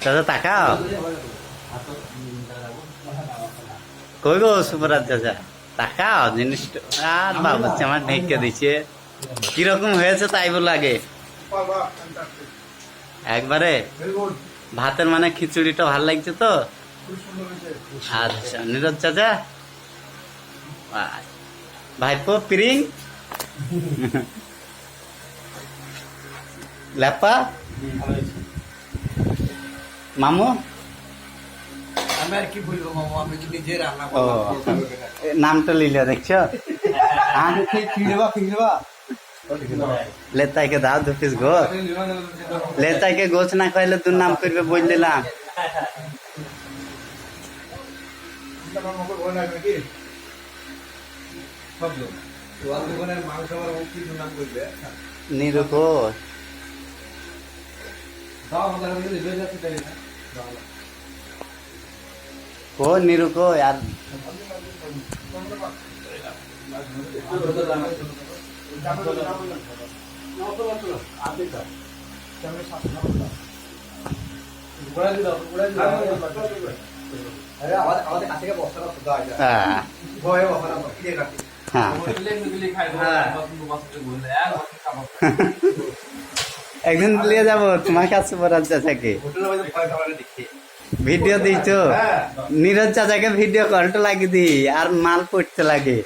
চাচা তাকাও, কই গো সুপরাজ চাচা, তাকাও জিনিসটা। আর বাবু আমার ঢেকে দিচ্ছে, কিরকম হয়েছে তাই বল আগে একবারে। ভাতের মানে খিচুড়িটা ভালো লাগছে তো? আচ্ছা নীরজ চাচা, ভাইপো পিরিং লেপা মামু, আমি আর কি বলবো মামু, আমি তো নিজে রান্না ও নামটা লিলে দেখছো। লেতাইকে দাও 2 পিস গোছ, লেতাইকে গোছ না খাইলে তোর নাম করবে বল দিলাম। নীরু ঘোষ, ও নীরু কো यार, একদিন লিয়ে যাবো তোমার কাছে সুপরাজ চাচাকে। ভিডিও দিছো নীরজ চাচাকে, ভিডিও কলটা লাগিয়ে দি আর মাল পড়তে লাগে।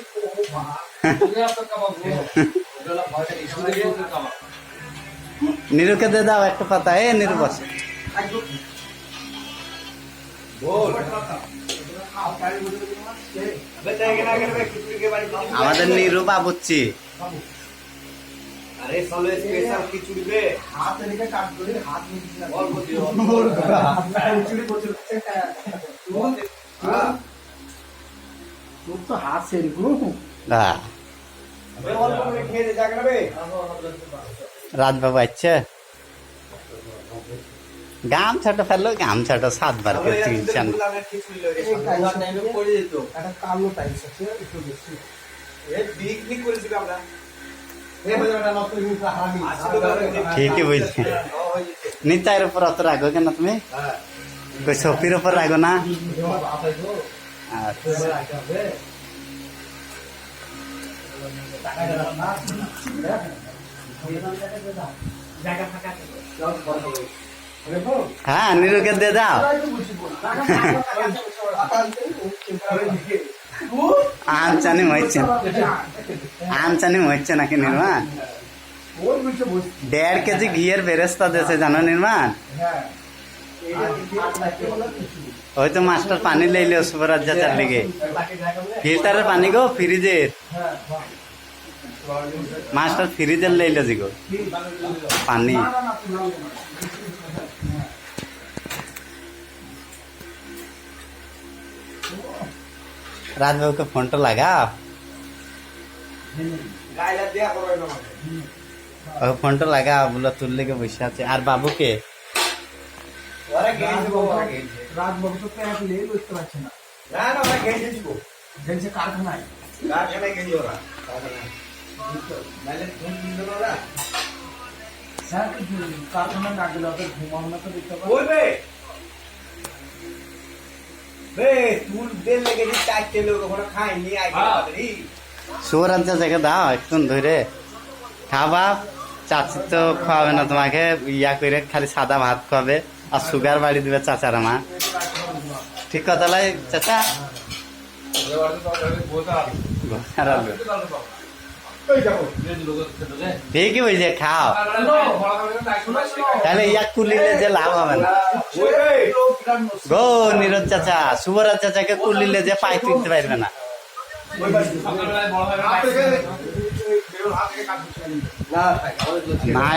নীরুকে দে দাও একটা পাতা। এ নীরু বস, আমাদের নীরু বাবুচ্ছি। अरे साले स्पेशल खिचड़ी पे हाथ लेके काट दो, हाथ में और खिचड़ी बोल हां तू तो हाथ से निकलो। हां अबे और को खेल दे जाकर बे। রাত বাবু আচ্ছা গাম ছাটা ফেললো, গাম ছাটা 7 বার করছি। खिचड़ी लगे एक टाइम में पड़े যেত, এটা কালো টাইস আছে একটু বেশি। এই পিকনিক করেছিল আমরা। ঠিকই বলছি। নিতাইয়ের উপর অত রাগো কেন তুমি? কই সফির উপর রাগো না? হ্যাঁ নীরুকে দিয়ে দাও। আমচানি হচ্ছে নাকি নির্মাণ? 1.5 কেজি ঘিয়ের বেরেস্তা দিয়েছে জানো নির্মাণ? ওই তো মাস্টার পানি লইলো সুপরাজ চাচার লিগে, ফিল্টারের পানি গো, ফ্রিজের মাস্টার ফ্রিজের লইলো জি গো পানি। রাজবাবুকে ফোনটা লাগাও, ফোনটা লাগাও, বলে তোর লেগে বসে আছে। আর বাবুকে রাজবাবু তো প্যাক নিয়ে বুঝতে পারছে না। না না ওরা গেছে দিব, গেছে কারখানায় গেছে ওরা কারখানায়। নালে ফোন দিল ওরা স্যার, কারখানা না গেলে ওদের ঘুমাও না তো দেখতে পাবে। ওই বে বে তুই দেন লেগে যে 4টে লোক ওখানে খায়নি আগে বাদরি। সুপরাজ চাচাকে দাও একটু ধরে খাবা। চাচি তো খাওয়াবে না তোমাকে, ইয়া করে খালি সাদা ভাত খাবে আর সুগার বাড়ি দিবে চাচার মা। ঠিক কথা লাই চাচা? ঠিকই বলছে, খাও তাহলে ইয়া কুলিলে যে লাভ হবে না গো। নীরজ চাচা সুপরাজ চাচাকে কুলিলে যে পাই তুলতে পারবে না। না